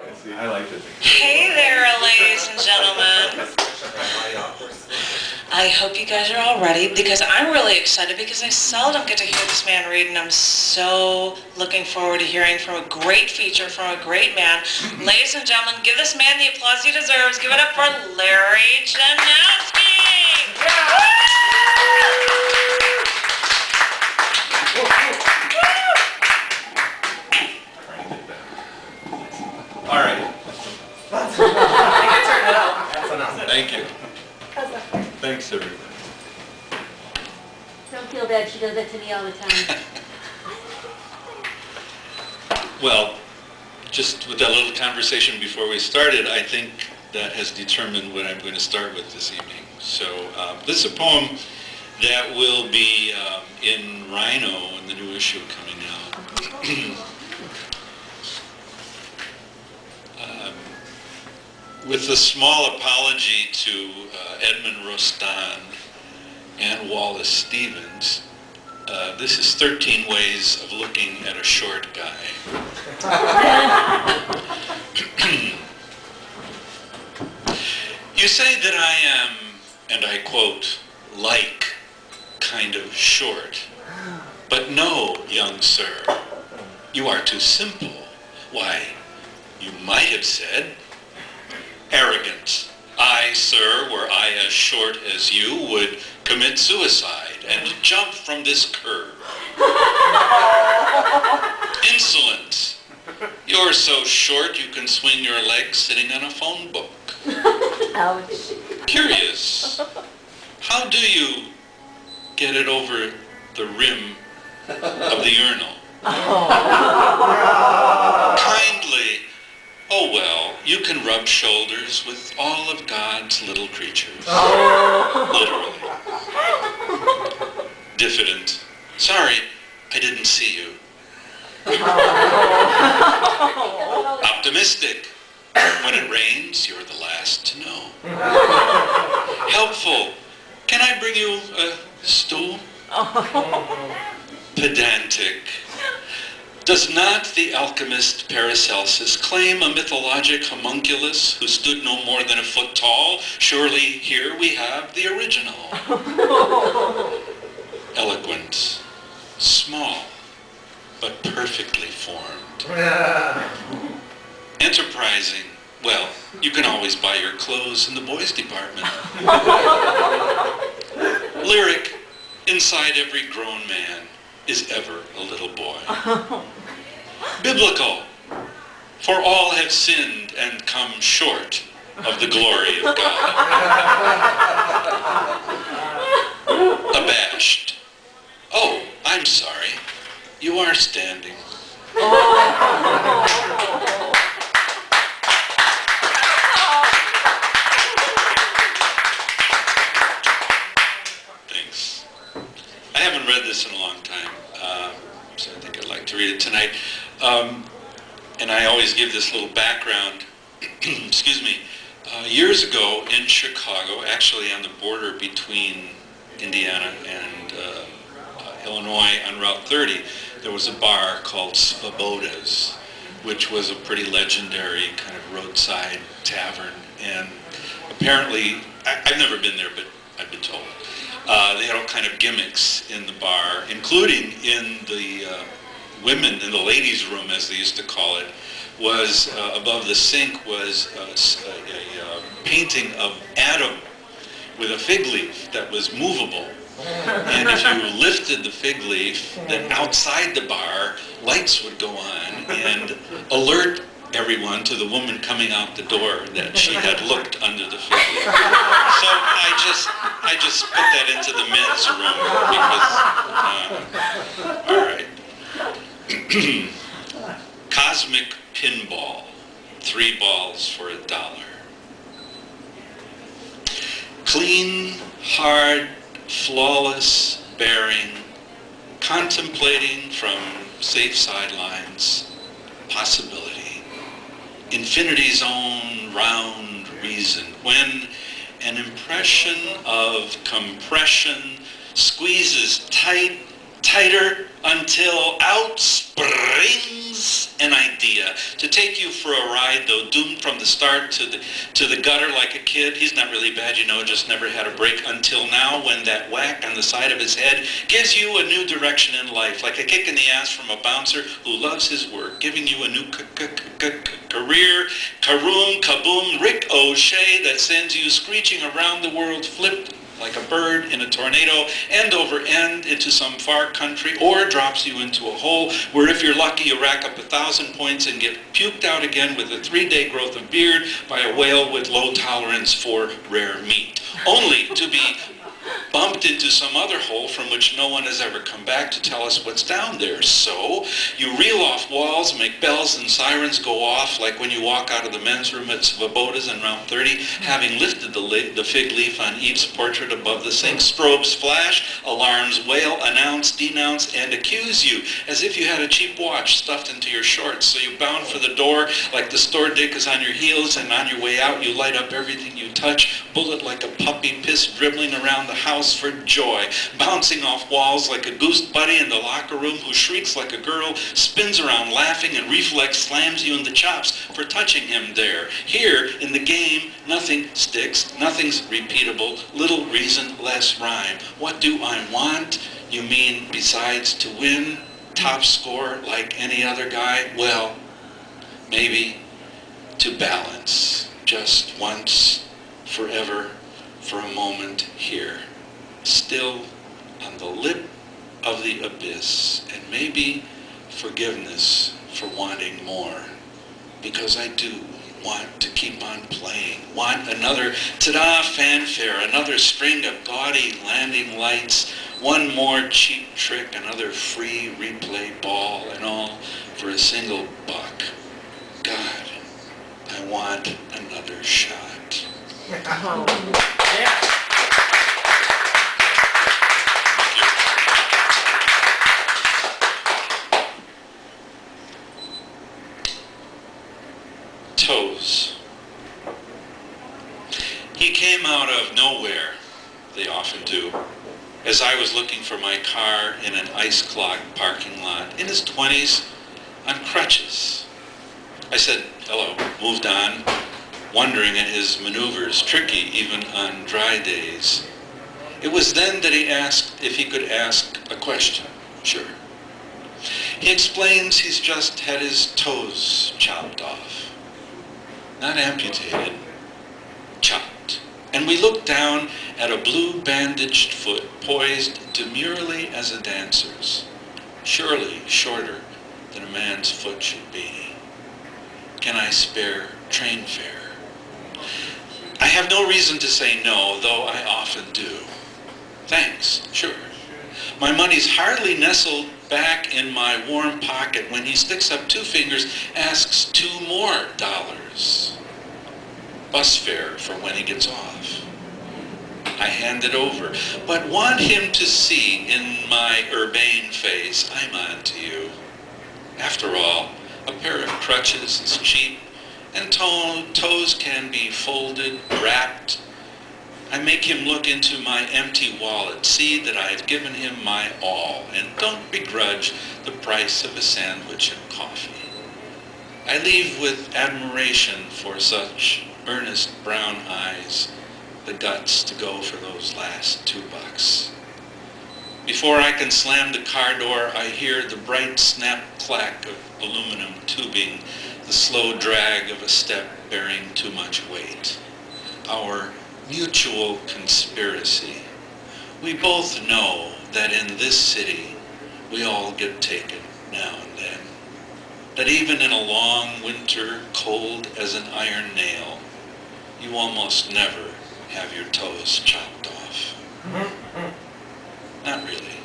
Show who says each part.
Speaker 1: I like it.
Speaker 2: Hey there, ladies and gentlemen. I hope you guys are all ready because I'm really excited because I seldom get to hear this man read, and I'm so looking forward to hearing from a great feature from a great man. Ladies and gentlemen, give this man the applause he deserves. Give it up for Larry Janowski.
Speaker 1: All right. Thank you. Thanks, everybody.
Speaker 3: Don't feel bad, she does that to me all the time.
Speaker 1: Well, just with that little conversation before we started, I think that has determined what I'm going to start with this evening. So this is a poem that will be in Rhino in the new issue coming out. With a small apology to Edmund Rostand and Wallace Stevens, this is 13 ways of looking at a short guy. You say that I am, and I quote, like kind of short. But no, young sir, you are too simple. Why, you might have said, arrogant. I, sir, were I as short as you, would commit suicide and jump from this curb. Insolent. You're so short you can swing your legs sitting on a phone book.
Speaker 3: Ouch.
Speaker 1: Curious. How do you get it over the rim of the urinal? Kindly. Oh well, you can rub shoulders with all of God's little creatures. Literally. Diffident. Sorry, I didn't see you. Optimistic. When it rains, you're the last to know. Helpful. Can I bring you a stool? Pedantic. Does not the alchemist Paracelsus claim a mythologic homunculus who stood no more than a foot tall? Surely here we have the original. Eloquent, small, but perfectly formed. Enterprising. Well, you can always buy your clothes in the boys' department. Lyric. Inside every grown man is ever a little boy. Biblical. For all have sinned and come short of the glory of God. Abashed. Oh, I'm sorry. You are standing. Thanks. I haven't read this in a long time, so I think I'd like to read it tonight. And I always give this little background. Excuse me. Years ago in Chicago, actually on the border between Indiana and Illinois on Route 30, there was a bar called Svoboda's, which was a pretty legendary kind of roadside tavern. And apparently, I've never been there, but I've been told, they had all kind of gimmicks in the bar, including in the women, in the ladies' room, as they used to call it, was above the sink was a painting of Adam with a fig leaf that was movable. And if you lifted the fig leaf, then outside the bar, lights would go on and alert everyone to the woman coming out the door that she had looked under the fig leaf. So I just put that into the men's room because, all right. Cosmic pinball, 3 balls for $1. Clean, hard, flawless bearing, contemplating from safe sidelines, possibility, infinity's own round reason, when an impression of compression squeezes tighter until out springs an idea to take you for a ride, though doomed from the start to the gutter like a kid. He's not really bad, you know, just never had a break until now, when that whack on the side of his head gives you a new direction in life, like a kick in the ass from a bouncer who loves his work, giving you a new career, karoom, kaboom, Rick O'Shea, that sends you screeching around the world, flipped like a bird in a tornado, end over end into some far country, or drops you into a hole where, if you're lucky, you rack up 1,000 points and get puked out again with a 3-day growth of beard by a whale with low tolerance for rare meat, only to be bumped into some other hole from which no one has ever come back to tell us what's down there. So you reel off walls, make bells and sirens go off, like when you walk out of the men's room at Svoboda's in round 30, having lifted the fig leaf on Eve's portrait above the sink. Strobes flash, alarms wail, announce, denounce, and accuse you, as if you had a cheap watch stuffed into your shorts. So you bound for the door like the store dick is on your heels, and on your way out you light up everything you touch, bullet like a puppy, piss dribbling around the house for joy, bouncing off walls like a goose buddy in the locker room who shrieks like a girl, spins around laughing, and reflex slams you in the chops for touching him there. Here, in the game, nothing sticks, nothing's repeatable, little reason, less rhyme. What do I want? You mean besides to win? Top score like any other guy? Well, maybe to balance just once, forever, for a moment here, still on the lip of the abyss, and maybe forgiveness for wanting more, because I do want to keep on playing, want another ta-da fanfare, another string of gaudy landing lights, one more cheap trick, another free replay ball, and all for a single buck. God, I want another shot.
Speaker 4: Yeah.
Speaker 1: Toes. He came out of nowhere, they often do, as I was looking for my car in an ice-clogged parking lot, in his 20s, on crutches. I said hello, moved on, wondering at his maneuvers, tricky even on dry days. It was then that he asked if he could ask a question. Sure. He explains he's just had his toes chopped off. Not amputated, chopped. And we looked down at a blue bandaged foot poised demurely as a dancer's, surely shorter than a man's foot should be. Can I spare train fare? I have no reason to say no, though I often do. Thanks, sure. My money's hardly nestled back in my warm pocket when he sticks up 2 fingers, asks $2 more. Bus fare for when he gets off. I hand it over, but want him to see in my urbane face, I'm on to you. After all, a pair of crutches is cheap, and toes can be folded, wrapped. I make him look into my empty wallet, see that I've given him my all, and don't begrudge the price of a sandwich and coffee. I leave with admiration for such earnest brown eyes, the guts to go for those last $2. Before I can slam the car door, I hear the bright snap clack of aluminum tubing, the slow drag of a step bearing too much weight. Our mutual conspiracy. We both know that in this city, we all get taken now and then. That even in a long winter, cold as an iron nail, you almost never have your toes chopped off. Not really.